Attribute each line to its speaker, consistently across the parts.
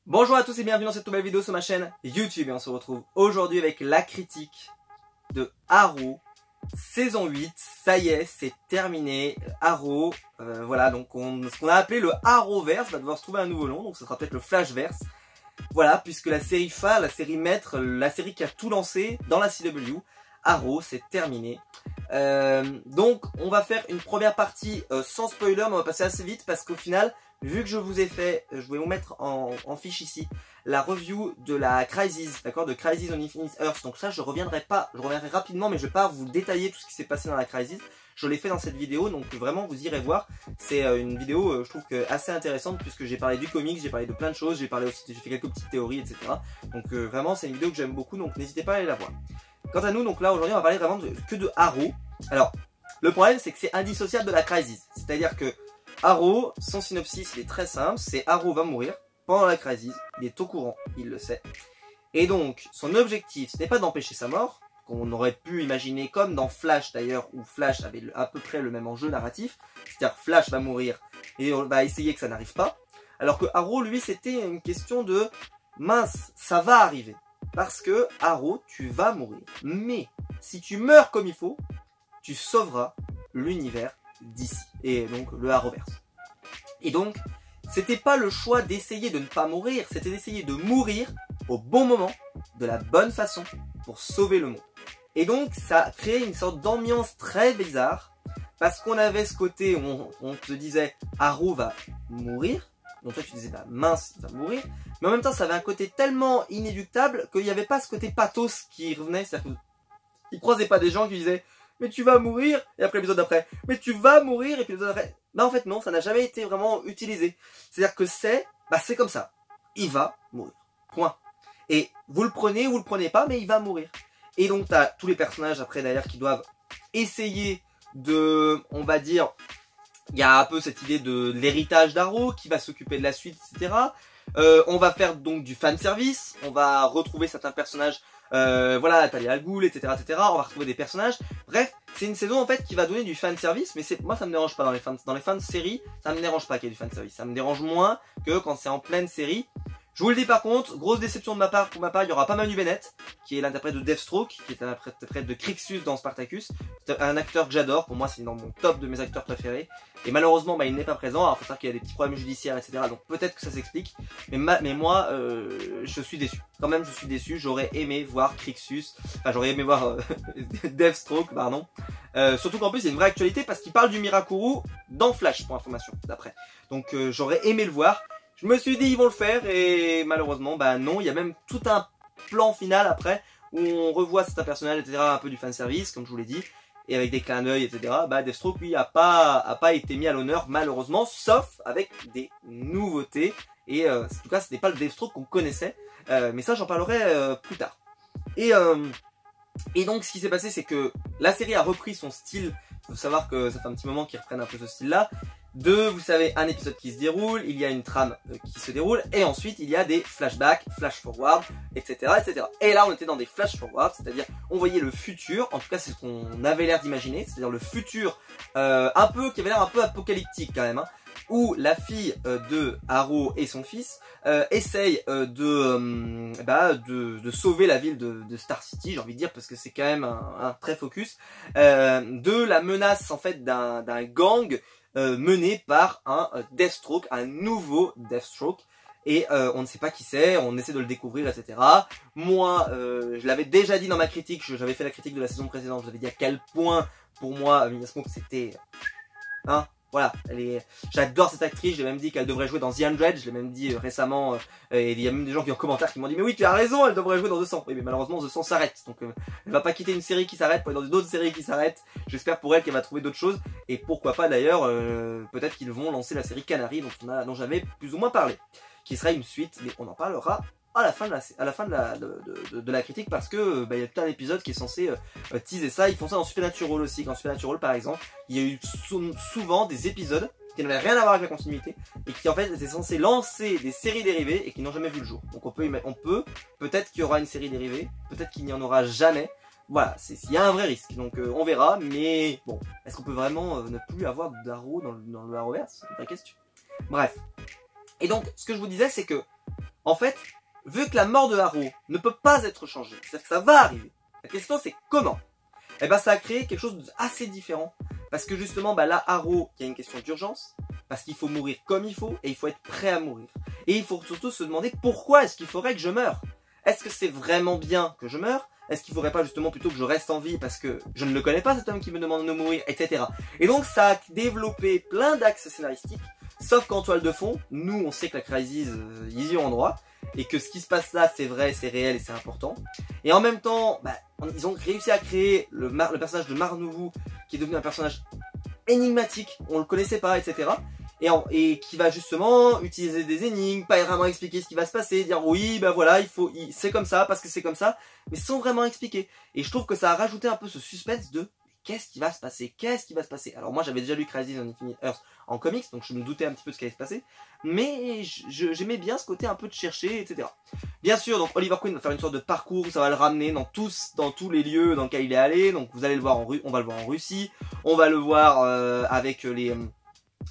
Speaker 1: Bonjour à tous et bienvenue dans cette nouvelle vidéo sur ma chaîne YouTube et on se retrouve aujourd'hui avec la critique de Arrow saison 8. Ça y est, c'est terminé. Arrow, voilà, donc ce qu'on a appelé le Arrowverse va devoir se trouver un nouveau nom, donc ce sera peut-être le Flashverse. Voilà, puisque la série phare, la série maître, la série qui a tout lancé dans la CW, Arrow, c'est terminé. Donc on va faire une première partie sans spoiler, mais on va passer assez vite parce qu'au final, vu que je vous ai fait, je vais vous mettre en fiche ici, la review de la Crisis, d'accord, de Crisis on Infinite Earth. Donc ça, je reviendrai rapidement, mais je vais pas vous détailler tout ce qui s'est passé dans la Crisis. Je l'ai fait dans cette vidéo, donc vraiment vous irez voir. C'est une vidéo, je trouve assez intéressante puisque j'ai parlé du comics, j'ai parlé de plein de choses, j'ai fait quelques petites théories, etc. Donc vraiment, c'est une vidéo que j'aime beaucoup, donc n'hésitez pas à aller la voir. Quant à nous, donc là aujourd'hui, on va parler vraiment que de Arrow. Alors, le problème, c'est que c'est indissociable de la Crisis, c'est-à-dire que Arrow, son synopsis, il est très simple, c'est Arrow va mourir pendant la Crisis, il est au courant, il le sait. Et donc, son objectif, ce n'est pas d'empêcher sa mort, qu'on aurait pu imaginer comme dans Flash d'ailleurs, où Flash avait à peu près le même enjeu narratif, c'est-à-dire Flash va mourir et on va essayer que ça n'arrive pas, alors que Arrow, lui, c'était une question de mince, ça va arriver, parce que Arrow, tu vas mourir, mais si tu meurs comme il faut, tu sauveras l'univers d'ici, et donc le Arrowverse. Et donc, c'était pas le choix d'essayer de ne pas mourir, c'était d'essayer de mourir au bon moment, de la bonne façon, pour sauver le monde. Et donc, ça a créé une sorte d'ambiance très bizarre, parce qu'on avait ce côté où on te disait Arrow va mourir, donc toi tu disais bah mince, il va mourir, mais en même temps ça avait un côté tellement inéluctable qu'il n'y avait pas ce côté pathos qui revenait, c'est-à-dire qu'il croisait pas des gens qui disaient mais tu vas mourir, et après l'épisode d'après, mais tu vas mourir, et puis l'épisode d'après. Bah en fait non, ça n'a jamais été vraiment utilisé. C'est-à-dire que c'est comme ça. Il va mourir. Point. Et vous le prenez ou vous le prenez pas, mais il va mourir. Et donc t'as tous les personnages après d'ailleurs qui doivent essayer de, on va dire, il y a un peu cette idée de l'héritage d'Arrow qui va s'occuper de la suite, etc. On va faire donc du fanservice, on va retrouver certains personnages. Voilà, Talia al Ghul, etc., etc. On va retrouver des personnages. Bref, c'est une saison en fait qui va donner du fan service, mais moi ça me dérange pas dans les fans de série, ça me dérange pas qu'il y ait du fan service. Ça me dérange moins que quand c'est en pleine série. Je vous le dis par contre, grosse déception de ma part, pour ma part, il y aura pas Manu Bennett, qui est l'interprète de Deathstroke, qui est l'interprète de Crixus dans Spartacus. C'est un acteur que j'adore, pour moi c'est dans mon top de mes acteurs préférés. Et malheureusement, bah, il n'est pas présent, alors faut savoir qu'il y a des petits problèmes judiciaires, etc. Donc peut-être que ça s'explique. Mais moi, je suis déçu. Quand même, je suis déçu, j'aurais aimé voir Crixus, enfin j'aurais aimé voir Deathstroke, pardon. Surtout qu'en plus, il y a une vraie actualité parce qu'il parle du Mirakuru dans Flash, pour information, d'après. Donc j'aurais aimé le voir. Je me suis dit ils vont le faire et malheureusement bah non, il y a même tout un plan final après où on revoit certains personnages, etc. un peu du fanservice comme je vous l'ai dit et avec des clins d'œil, etc. Bah Deathstroke lui a pas été mis à l'honneur malheureusement, sauf avec des nouveautés et en tout cas ce n'est pas le Deathstroke qu'on connaissait, mais ça j'en parlerai plus tard. Et donc ce qui s'est passé c'est que la série a repris son style, il faut savoir que ça fait un petit moment qu'ils reprennent un peu ce style là. Vous savez, un épisode qui se déroule, il y a une trame qui se déroule, et ensuite il y a des flashbacks, flash forward, etc., etc. Et là on était dans des flash forward, c'est-à-dire on voyait le futur, en tout cas c'est ce qu'on avait l'air d'imaginer, c'est-à-dire le futur qui avait l'air un peu apocalyptique quand même, hein, où la fille de Arrow et son fils essayent de sauver la ville de Star City, j'ai envie de dire, parce que c'est quand même un très focus, de la menace en fait d'un gang mené par un Deathstroke, un nouveau Deathstroke, et on ne sait pas qui c'est, on essaie de le découvrir, etc. Moi, je l'avais déjà dit dans ma critique, j'avais fait la critique de la saison précédente, je vous avais dit à quel point, pour moi, Mina Smoke, c'était... Hein, voilà, j'adore cette actrice, j'ai même dit qu'elle devrait jouer dans The 100, je l'ai même dit récemment, et il y a même des gens qui en commentaire qui m'ont dit mais oui tu as raison, elle devrait jouer dans The 100. Oui mais malheureusement The 100 s'arrête, donc elle va pas quitter une série qui s'arrête pour aller dans d'autres séries qui s'arrêtent. J'espère pour elle qu'elle va trouver d'autres choses, et pourquoi pas d'ailleurs, peut-être qu'ils vont lancer la série Canary dont j'avais plus ou moins parlé, qui sera une suite, mais on en parlera à la fin de la critique parce que il y a tout un épisode qui est censé teaser ça. Ils font ça dans Supernatural aussi. Dans Supernatural par exemple, il y a eu souvent des épisodes qui n'avaient rien à voir avec la continuité et qui en fait étaient censés lancer des séries dérivées et qui n'ont jamais vu le jour. Donc peut-être qu'il y aura une série dérivée, peut-être qu'il n'y en aura jamais. Voilà, il y a un vrai risque, donc on verra, mais bon, est-ce qu'on peut vraiment ne plus avoir d'Arrow dans le Arrowverse? C'est une vraie question. Bref. Et donc, ce que je vous disais, c'est que En fait, vu que la mort de Harrow ne peut pas être changée, c'est-à-dire que ça va arriver, la question c'est comment? Et ben ça a créé quelque chose d'assez différent. Parce que justement, bah là, Harrow, il y a une question d'urgence. Parce qu'il faut mourir comme il faut et il faut être prêt à mourir. Et il faut surtout se demander pourquoi est-ce qu'il faudrait que je meure? Est-ce que c'est vraiment bien que je meure? Est-ce qu'il faudrait pas justement plutôt que je reste en vie parce que je ne le connais pas cet homme qui me demande de mourir, etc. Et donc ça a développé plein d'axes scénaristiques. Sauf qu'en toile de fond, nous on sait que la Crisis, ils y ont droit. Et que ce qui se passe là, c'est vrai, c'est réel et c'est important. Et en même temps, bah, ils ont réussi à créer le personnage de Marnouvou, qui est devenu un personnage énigmatique, on le connaissait pas, etc. Et qui va justement utiliser des énigmes, pas vraiment expliquer ce qui va se passer, dire oui, ben voilà, c'est comme ça, parce que c'est comme ça, mais sans vraiment expliquer. Et je trouve que ça a rajouté un peu ce suspense de qu'est-ce qui va se passer? Qu'est-ce qui va se passer? Alors moi j'avais déjà lu Crisis on Infinite Earth en comics, donc je me doutais un petit peu de ce qui allait se passer, mais j'aimais bien ce côté un peu de chercher, etc. Bien sûr, donc Oliver Queen va faire une sorte de parcours, ça va le ramener dans tous les lieux dans lesquels il est allé, donc vous allez le voir on va le voir en Russie, on va le voir avec les...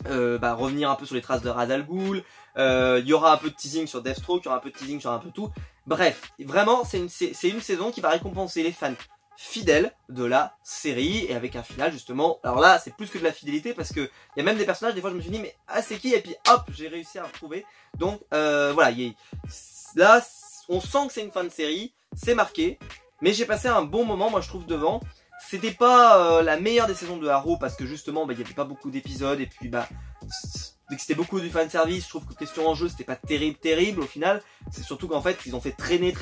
Speaker 1: revenir un peu sur les traces de Ra's al Ghul, il y aura un peu de teasing sur Deathstroke, il y aura un peu de teasing sur un peu tout, bref, vraiment c'est une saison qui va récompenser les fans fidèle de la série et avec un final justement, alors là c'est plus que de la fidélité parce que il y a même des personnages, des fois je me suis dit mais ah c'est qui, et puis hop j'ai réussi à retrouver, donc voilà, là on sent que c'est une fin de série, c'est marqué, mais j'ai passé un bon moment moi je trouve devant. C'était pas la meilleure des saisons de Harrow parce que justement il y avait pas beaucoup d'épisodes et puis vu que c'était beaucoup du fanservice, je trouve que question en jeu c'était pas terrible au final. C'est surtout qu'en fait ils ont fait traîner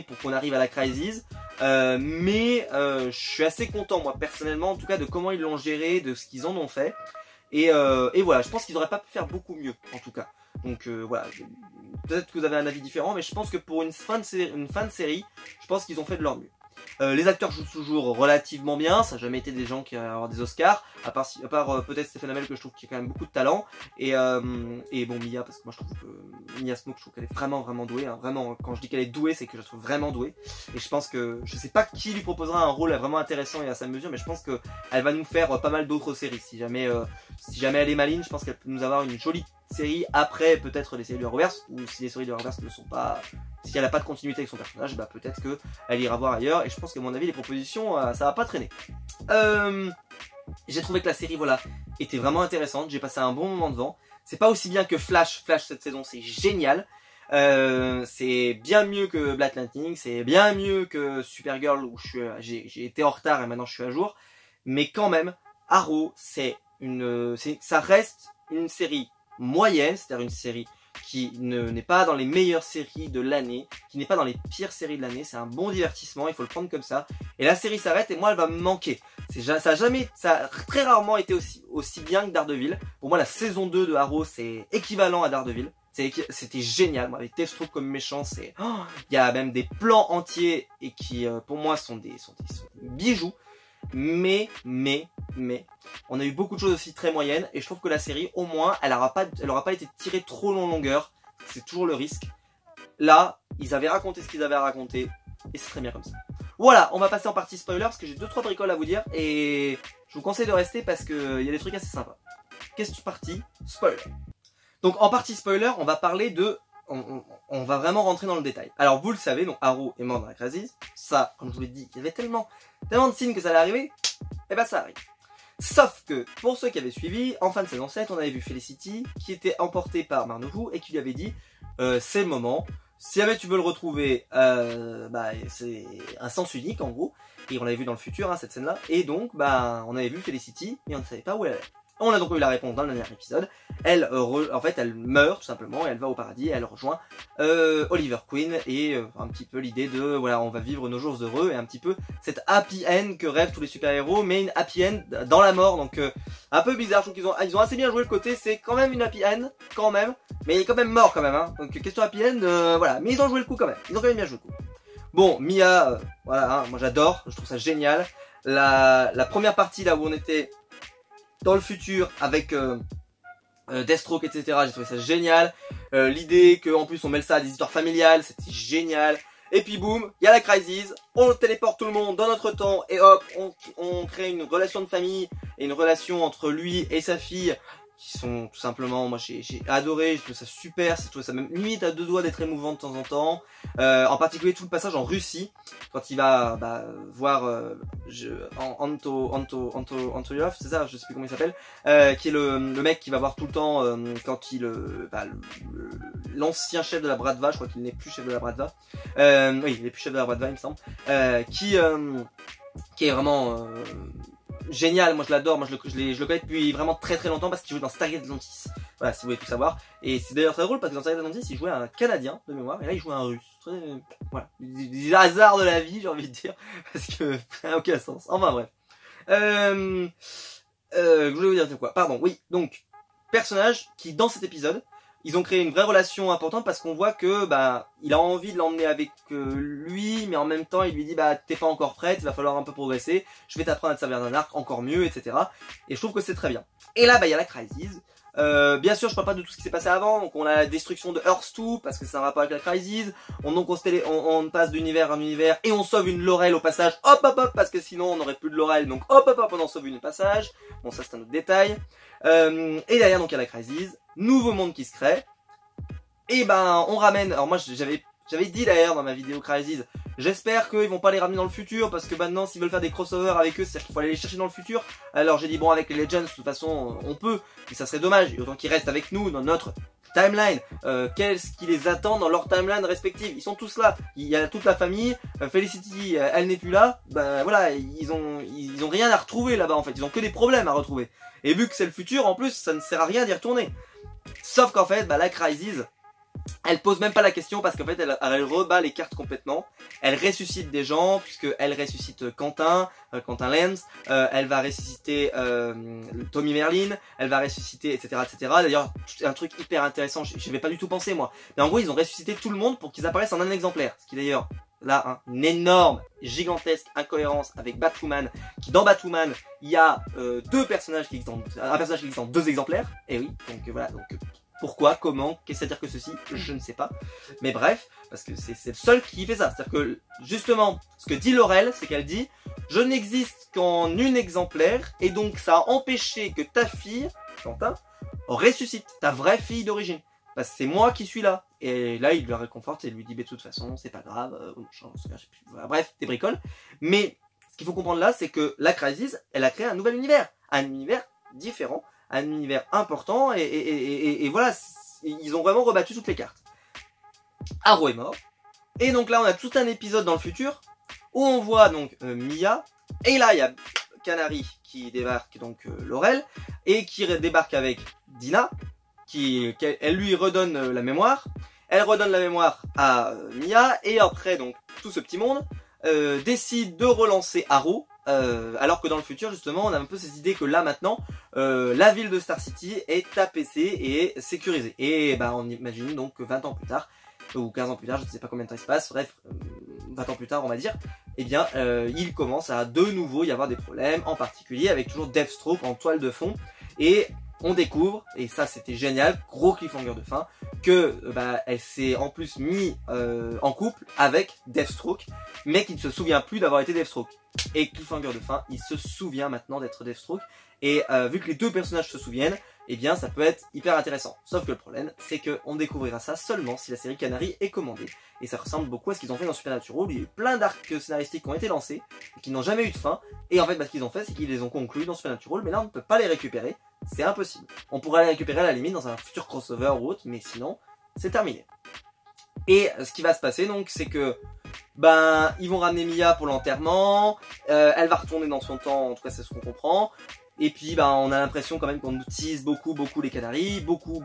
Speaker 1: pour qu'on arrive à la Crisis. Mais je suis assez content moi personnellement en tout cas de comment ils l'ont géré, de ce qu'ils en ont fait. Et voilà, je pense qu'ils auraient pas pu faire beaucoup mieux en tout cas. Donc voilà, peut-être que vous avez un avis différent, mais je pense que pour une fin de série, je pense qu'ils ont fait de leur mieux. Les acteurs jouent toujours relativement bien, ça n'a jamais été des gens qui ont des Oscars, à part peut-être Stephen Amell que je trouve qu'il a quand même beaucoup de talent, et bon Mia, parce que moi je trouve que Mia Smoke, je trouve qu'elle est vraiment douée, hein. Vraiment quand je dis qu'elle est douée c'est que je la trouve vraiment douée, et je pense que, je sais pas qui lui proposera un rôle vraiment intéressant et à sa mesure, mais je pense qu'elle va nous faire pas mal d'autres séries, si jamais elle est maligne, je pense qu'elle peut nous avoir une jolie série après peut-être les séries de Reverse, ou si les séries de Reverse ne sont pas... Si elle n'a pas de continuité avec son personnage, bah peut-être qu'elle ira voir ailleurs. Et je pense qu'à mon avis, les propositions, ça va pas traîner. J'ai trouvé que la série, voilà, était vraiment intéressante. J'ai passé un bon moment devant. C'est pas aussi bien que Flash. Flash cette saison, c'est génial. C'est bien mieux que Black Lightning. C'est bien mieux que Supergirl où j'ai été en retard et maintenant je suis à jour. Mais quand même, Arrow, ça reste une série moyenne, c'est-à-dire une série qui n'est pas dans les meilleures séries de l'année, qui n'est pas dans les pires séries de l'année, c'est un bon divertissement, il faut le prendre comme ça. Et la série s'arrête et moi elle va me manquer. Ça a très rarement été aussi bien que Daredevil. Pour moi la saison 2 de Arrow c'est équivalent à Daredevil. C'était génial, moi, avec Deathstroke comme méchant, il y a même des plans entiers et qui pour moi sont des bijoux. Mais, on a eu beaucoup de choses aussi très moyennes et je trouve que la série, au moins, elle aura pas été tirée trop longueur. C'est toujours le risque. Là, ils avaient raconté ce qu'ils avaient à raconter et c'est très bien comme ça. Voilà, on va passer en partie spoiler parce que j'ai 2-3 bricoles à vous dire et je vous conseille de rester parce qu'il y a des trucs assez sympas. Question partie spoiler. Donc en partie spoiler, on va parler de... On va vraiment rentrer dans le détail. Alors vous le savez, donc Arrow est mort dans la Crisis. Ça, comme je vous l'ai dit, il y avait tellement de signes que ça allait arriver. Et bah ça arrive. Sauf que, pour ceux qui avaient suivi, en fin de saison 7, on avait vu Felicity qui était emportée par Marnouvou et qui lui avait dit c'est le moment. Si jamais tu veux le retrouver, c'est un sens unique en gros. Et on l'avait vu dans le futur, hein, cette scène-là. Et donc, on avait vu Felicity et on ne savait pas où elle allait. On a donc eu la réponse dans le dernier épisode. En fait, elle meurt tout simplement et elle va au paradis. Et elle rejoint Oliver Queen et un petit peu l'idée de voilà, on va vivre nos jours heureux et un petit peu cette happy end que rêvent tous les super-héros, mais une happy end dans la mort. Donc un peu bizarre. Je trouve qu'ils ont assez bien joué le côté. C'est quand même une happy end, quand même, mais il est quand même mort quand même. Hein. Donc question happy end, voilà. Mais ils ont joué le coup quand même. Ils ont quand même bien joué le coup. Bon, Mia, voilà, hein, moi j'adore. Je trouve ça génial. La première partie là où on était dans le futur avec Deathstroke, etc. J'ai trouvé ça génial. L'idée qu'en plus on mêle ça à des histoires familiales, c'était génial. Et puis boum, il y a la Crisis, on téléporte tout le monde dans notre temps et hop, on crée une relation de famille et une relation entre lui et sa fille qui sont tout simplement, moi j'ai adoré, je trouve ça super, je trouve ça même limite à deux doigts d'être émouvant de temps en temps. En particulier tout le passage en Russie, quand il va voir Antoyov, c'est ça, je sais plus comment il s'appelle, qui est le mec qui va voir tout le temps quand il l'ancien chef de la Bratva, je crois qu'il n'est plus chef de la Bratva, oui il n'est plus chef de la Bratva il me semble, qui est vraiment génial, moi je l'adore, moi je le connais depuis vraiment très longtemps parce qu'il joue dans Stargate Atlantis. Voilà, si vous voulez tout savoir. Et c'est d'ailleurs très drôle parce que dans Stargate Atlantis, il jouait un Canadien de mémoire et là il jouait un Russe. Voilà, des hasards de la vie, j'ai envie de dire, parce que ça n'a aucun sens. Enfin bref. Je voulais vous dire quoi. Pardon, oui, donc, personnage qui dans cet épisode, ils ont créé une vraie relation importante parce qu'on voit que il a envie de l'emmener avec lui, mais en même temps il lui dit t'es pas encore prête, il va falloir un peu progresser, je vais t'apprendre à te servir d'un arc encore mieux, etc. Et je trouve que c'est très bien. Et là il y a la Crisis. Bien sûr je parle pas de tout ce qui s'est passé avant, donc on a la destruction de Earth 2 parce que c'est un rapport avec la Crisis, on passe d'univers en univers et on sauve une Laurel au passage, hop parce que sinon on n'aurait plus de Laurel, donc hop on en sauve une au passage, bon ça c'est un autre détail. Et derrière donc il y a la Crisis, nouveau monde qui se crée, et on ramène, alors moi j'avais dit d'ailleurs dans ma vidéo Crisis, j'espère qu'ils vont pas les ramener dans le futur parce que maintenant s'ils veulent faire des crossovers avec eux, c'est-à-dire qu'il faut aller les chercher dans le futur. Alors j'ai dit bon avec les Legends de toute façon on peut, mais ça serait dommage, et autant qu'ils restent avec nous dans notre timeline. Qu'est-ce qui les attend dans leur timeline respective? Ils sont tous là, il y a toute la famille, Felicity elle n'est plus là, voilà, ils ont rien à retrouver là-bas en fait, ils ont que des problèmes à retrouver. Et vu que c'est le futur en plus, ça ne sert à rien d'y retourner. Sauf qu'en fait la Crisis, elle pose même pas la question parce qu'en fait elle rebat les cartes complètement. Elle ressuscite des gens puisque elle ressuscite Quentin Lenz, elle va ressusciter Tommy Merlin, elle va ressusciter etc. D'ailleurs un truc hyper intéressant, j'y avais pas du tout pensé moi. Mais en gros ils ont ressuscité tout le monde pour qu'ils apparaissent en un exemplaire. Ce qui d'ailleurs là une énorme, gigantesque incohérence avec Batwoman, qui dans Batwoman il y a un personnage qui existe en deux exemplaires. Et oui, donc voilà, donc pourquoi, comment, qu'est-ce que ça veut dire que ceci, je ne sais pas. Mais bref, parce que c'est le seul qui fait ça. C'est-à-dire que, justement, ce que dit Laurel, c'est qu'elle dit « Je n'existe qu'en une exemplaire, et donc ça a empêché que ta fille, Quentin, ressuscite, ta vraie fille d'origine. Parce que c'est moi qui suis là. » Et là, il le réconforte et lui dit « De toute façon, c'est pas grave. Voilà, bref, des bricoles. » Mais, ce qu'il faut comprendre là, c'est que la Crisis, elle a créé un nouvel univers. Un univers différent. Un univers important et voilà, ils ont vraiment rebattu toutes les cartes. Arrow est mort, et donc là on a tout un épisode dans le futur où on voit donc Mia, et là il y a Canary qui débarque, donc Laurel, et qui débarque avec Dina, elle lui redonne la mémoire, elle redonne la mémoire à Mia, et après donc tout ce petit monde décide de relancer Arrow. Alors que dans le futur justement on a un peu cette idée que là maintenant la ville de Star City est apaisée et sécurisée, et on imagine donc que 20 ans plus tard ou 15 ans plus tard, je ne sais pas combien de temps il se passe, bref 20 ans plus tard on va dire, et bien il commence à de nouveau y avoir des problèmes, en particulier avec toujours Deathstroke en toile de fond, et on découvre, et ça c'était génial, gros cliffhanger de fin, que elle s'est en plus mis en couple avec Deathstroke, mais qui ne se souvient plus d'avoir été Deathstroke. Et cliffhanger de fin, il se souvient maintenant d'être Deathstroke, et vu que les deux personnages se souviennent, eh bien ça peut être hyper intéressant. Sauf que le problème, c'est qu'on découvrira ça seulement si la série Canary est commandée. Et ça ressemble beaucoup à ce qu'ils ont fait dans Supernatural. Il y a eu plein d'arcs scénaristiques qui ont été lancés, et qui n'ont jamais eu de fin. Et en fait, ce qu'ils ont fait, c'est qu'ils les ont conclus dans Supernatural, mais là on ne peut pas les récupérer. C'est impossible. On pourrait les récupérer à la limite dans un futur crossover ou autre, mais sinon, c'est terminé. Et ce qui va se passer donc, c'est que ils vont ramener Mia pour l'enterrement, elle va retourner dans son temps, en tout cas c'est ce qu'on comprend. Et puis on a l'impression quand même qu'on utilise beaucoup les Canaries, beaucoup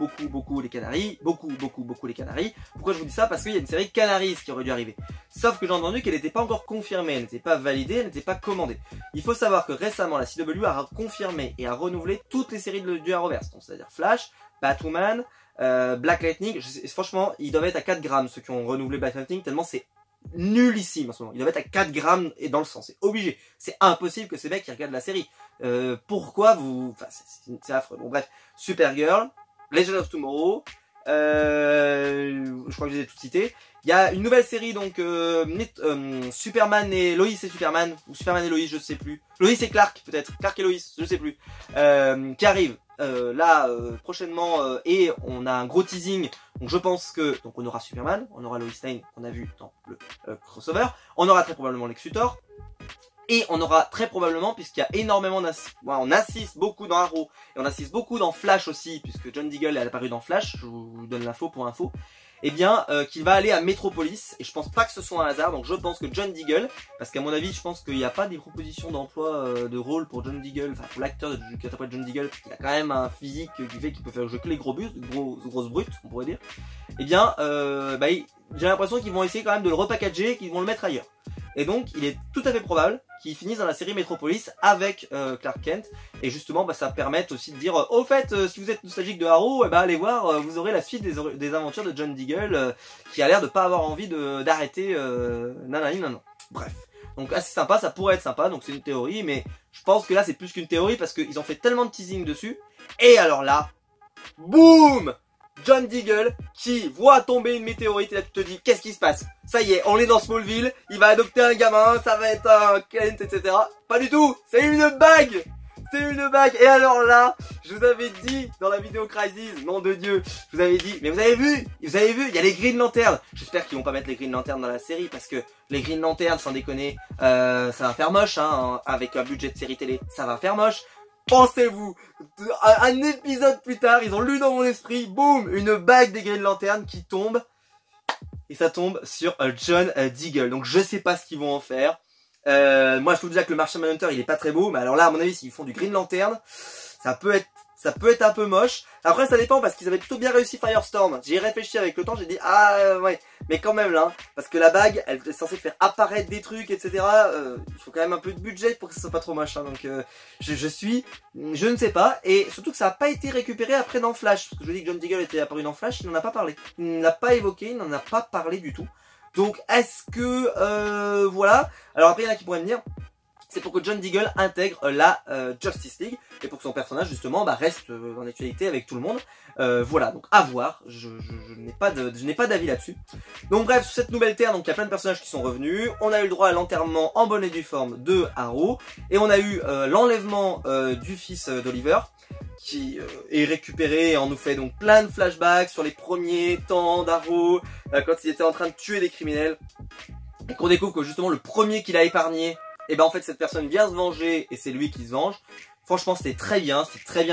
Speaker 1: les Canaries, beaucoup les Canaries. Pourquoi je vous dis ça? Parce qu'il y a une série Canaries qui aurait dû arriver. Sauf que j'ai entendu qu'elle n'était pas encore confirmée, elle n'était pas validée, elle n'était pas commandée. Il faut savoir que récemment la CW a confirmé et a renouvelé toutes les séries du Arrowverse, c'est-à-dire Flash, Batwoman, Black Lightning. Franchement, ils doivent être à 4 grammes ceux qui ont renouvelé Black Lightning, tellement c'est nullissime en ce moment. Ils doivent être à 4 grammes et dans le sang, c'est obligé. C'est impossible que ces mecs qui regardent la série. Pourquoi vous... Enfin, c'est affreux. Bon bref, Supergirl, Legend of Tomorrow, je crois que je les ai toutes citées. Il y a une nouvelle série donc Superman et Lois et Superman, ou Superman et Lois, je sais plus. Lois et Clark peut-être, Clark et Lois, je sais plus, qui arrive prochainement et on a un gros teasing. Donc je pense que donc on aura Superman, on aura Lois Lane qu'on a vu dans le crossover, on aura très probablement Lex Luthor. Et on aura très probablement, puisqu'il y a énormément on assiste beaucoup dans Arrow, et on assiste beaucoup dans Flash aussi, puisque John Diggle est apparu dans Flash, je vous donne l'info pour info, eh bien, qu'il va aller à Metropolis, et je pense pas que ce soit un hasard, donc je pense que John Diggle, parce qu'à mon avis, je pense qu'il n'y a pas des propositions d'emploi de rôle pour John Diggle, enfin pour l'acteur qui interprète John Diggle, parce qu'il a quand même un physique qui fait qu'il peut faire jouer que les grosses brutes, on pourrait dire, eh bien, j'ai l'impression qu'ils vont essayer quand même de le repackager, qu'ils vont le mettre ailleurs. Et donc, il est tout à fait probable qu'il finisse dans la série Metropolis avec Clark Kent. Et justement, ça permet aussi de dire, au fait, si vous êtes nostalgique de Arrow, allez voir, vous aurez la suite des aventures de John Diggle, qui a l'air de pas avoir envie d'arrêter nanani nanan. Bref. Donc assez sympa, ça pourrait être sympa, donc c'est une théorie, mais je pense que là c'est plus qu'une théorie parce qu'ils ont fait tellement de teasing dessus. Et alors là, boum! John Diggle qui voit tomber une météorite et là tu te dis qu'est-ce qui se passe? Ça y est, on est dans Smallville, il va adopter un gamin, ça va être un Kent, etc. Pas du tout, c'est une bague! C'est une bague! Et alors là, je vous avais dit dans la vidéo Crisis, nom de Dieu, je vous avais dit, mais vous avez vu, il y a les Green Lantern. J'espère qu'ils vont pas mettre les Green Lantern dans la série parce que les Green Lantern, sans déconner, ça va faire moche, hein, avec un budget de série télé, ça va faire moche. Pensez-vous, un épisode plus tard, ils ont lu dans mon esprit, boum, une bague des Green Lantern qui tombe. Et ça tombe sur John Diggle. Donc je sais pas ce qu'ils vont en faire. Moi je trouve déjà que le Martian Manhunter il est pas très beau. Mais alors là à mon avis s'ils font du Green Lantern, ça peut être un peu moche. Après ça dépend parce qu'ils avaient plutôt bien réussi Firestorm. J'y ai réfléchi avec le temps, j'ai dit ouais, mais quand même là, parce que la bague elle est censée faire apparaître des trucs etc. Il faut quand même un peu de budget pour que ça soit pas trop moche hein. Donc je ne sais pas. Et surtout que ça n'a pas été récupéré après dans Flash. Parce que je dis que John Diggle était apparu dans Flash, il n'en a pas parlé. Il ne l'a pas évoqué, il n'en a pas parlé du tout. Donc est-ce que voilà. Alors après il y en a qui pourraient me dire c'est pour que John Diggle intègre la Justice League et pour que son personnage justement reste en actualité avec tout le monde. Voilà, donc à voir. Je n'ai pas d'avis là-dessus. Donc bref, sur cette nouvelle Terre, donc il y a plein de personnages qui sont revenus. On a eu le droit à l'enterrement en bonne et due forme de Arrow et on a eu l'enlèvement du fils d'Oliver qui est récupéré et on nous fait donc plein de flashbacks sur les premiers temps d'Arrow quand il était en train de tuer des criminels et qu'on découvre que justement le premier qu'il a épargné, et en fait cette personne vient se venger et c'est lui qui se venge. Franchement c'était très bien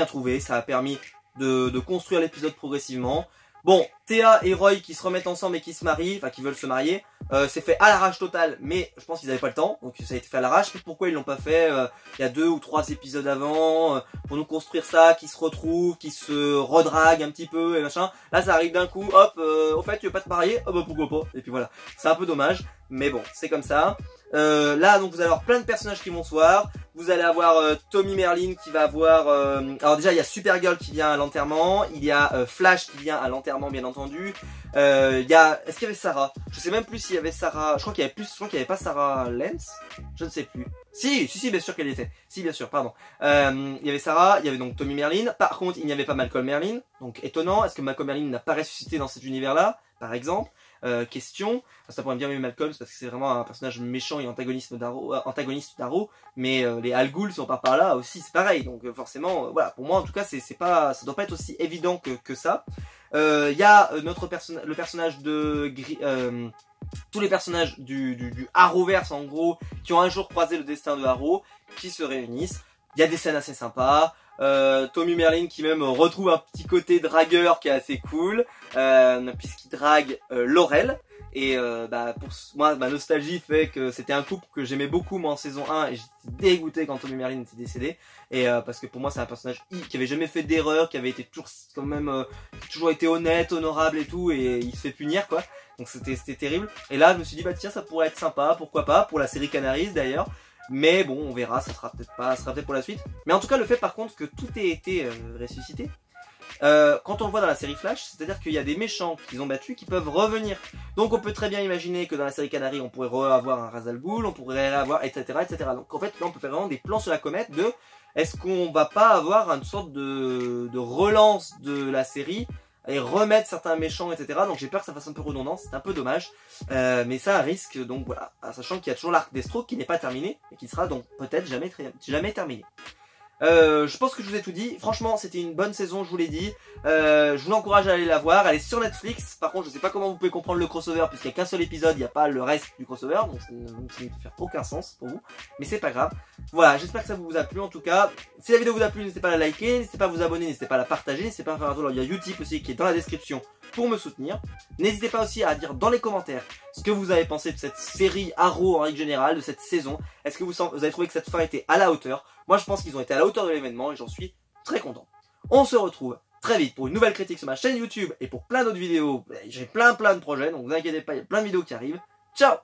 Speaker 1: trouvé, ça a permis de construire l'épisode progressivement. Bon, Thea et Roy qui se remettent ensemble et qui se marient, enfin qui veulent se marier, c'est fait à l'arrache totale, mais je pense qu'ils n'avaient pas le temps, donc ça a été fait à l'arrache. Pourquoi ils l'ont pas fait il y a 2 ou 3 épisodes avant, pour nous construire ça, qu'ils se retrouvent, qu'ils se redraguent un petit peu et machin. Là ça arrive d'un coup, hop, au fait tu veux pas te marier, oh pourquoi pas, et puis voilà. C'est un peu dommage, mais bon, c'est comme ça. Là donc vous allez avoir plein de personnages qui vont se voir. Vous allez avoir Tommy Merlin qui va avoir... alors déjà il y a Supergirl qui vient à l'enterrement. Il y a Flash qui vient à l'enterrement bien entendu. Il y a... Est-ce qu'il y avait Sarah? Je sais même plus s'il y avait Sarah... Je crois qu'il y avait plus... Je crois qu'il y avait pas Sarah Lance. Je ne sais plus. Si, bien sûr qu'elle y était. Si, bien sûr, pardon. Il y avait Sarah, il y avait donc Tommy Merlin. Par contre, il n'y avait pas Malcolm Merlin. Donc étonnant. Est-ce que Malcolm Merlin n'a pas ressuscité dans cet univers-là, par exemple? Question, ça pourrait bien aimer Malcolm parce que c'est vraiment un personnage méchant et antagoniste d'Arrow, mais les Al Ghul si on part par là aussi c'est pareil, donc forcément voilà, pour moi en tout cas ça doit pas être aussi évident que ça. Il y a le personnage de tous les personnages du Arrowverse en gros qui ont un jour croisé le destin de Arrow qui se réunissent. Il y a des scènes assez sympas. Tommy Merlin qui même retrouve un petit côté dragueur qui est assez cool puisqu'il drague Laurel et pour moi ma nostalgie fait que c'était un couple que j'aimais beaucoup moi en saison 1 et j'étais dégoûté quand Tommy Merlin était décédé et parce que pour moi c'est un personnage qui avait jamais fait d'erreur, qui avait été toujours quand même toujours été honnête, honorable et tout, et il se fait punir quoi, donc c'était terrible. Et là je me suis dit tiens ça pourrait être sympa, pourquoi pas, pour la série Canaries d'ailleurs. Mais bon, on verra, ça sera peut-être pour la suite. Mais en tout cas, le fait par contre que tout ait été ressuscité, quand on le voit dans la série Flash, c'est-à-dire qu'il y a des méchants qu'ils ont battus qui peuvent revenir. Donc on peut très bien imaginer que dans la série Canary, on pourrait avoir un Ra's al Ghul, on pourrait avoir etc. etc. Donc en fait, là on peut faire vraiment des plans sur la comète de est-ce qu'on va pas avoir une sorte de relance de la série et remettre certains méchants, etc. Donc j'ai peur que ça fasse un peu redondant, c'est un peu dommage. Mais ça risque, donc voilà. Sachant qu'il y a toujours l'arc Deathstroke qui n'est pas terminé, et qui sera donc peut-être jamais terminé. Je pense que je vous ai tout dit. Franchement, c'était une bonne saison, je vous l'ai dit. Je vous encourage à aller la voir. Elle est sur Netflix. Par contre, je sais pas comment vous pouvez comprendre le crossover puisqu'il n'y a qu'un seul épisode, il n'y a pas le reste du crossover. Donc ça ne fait aucun sens pour vous. Mais c'est pas grave. Voilà, j'espère que ça vous a plu en tout cas. Si la vidéo vous a plu, n'hésitez pas à la liker, n'hésitez pas à vous abonner, n'hésitez pas à la partager, n'hésitez pas à faire un tour. Il y a Utip aussi qui est dans la description pour me soutenir. N'hésitez pas aussi à dire dans les commentaires ce que vous avez pensé de cette série Arrow en règle générale, de cette saison. Est-ce que vous avez trouvé que cette fin était à la hauteur? Moi je pense qu'ils ont été à la hauteur de l'événement et j'en suis très content. On se retrouve très vite pour une nouvelle critique sur ma chaîne YouTube et pour plein d'autres vidéos. J'ai plein de projets, donc ne vous inquiétez pas, il y a plein de vidéos qui arrivent. Ciao!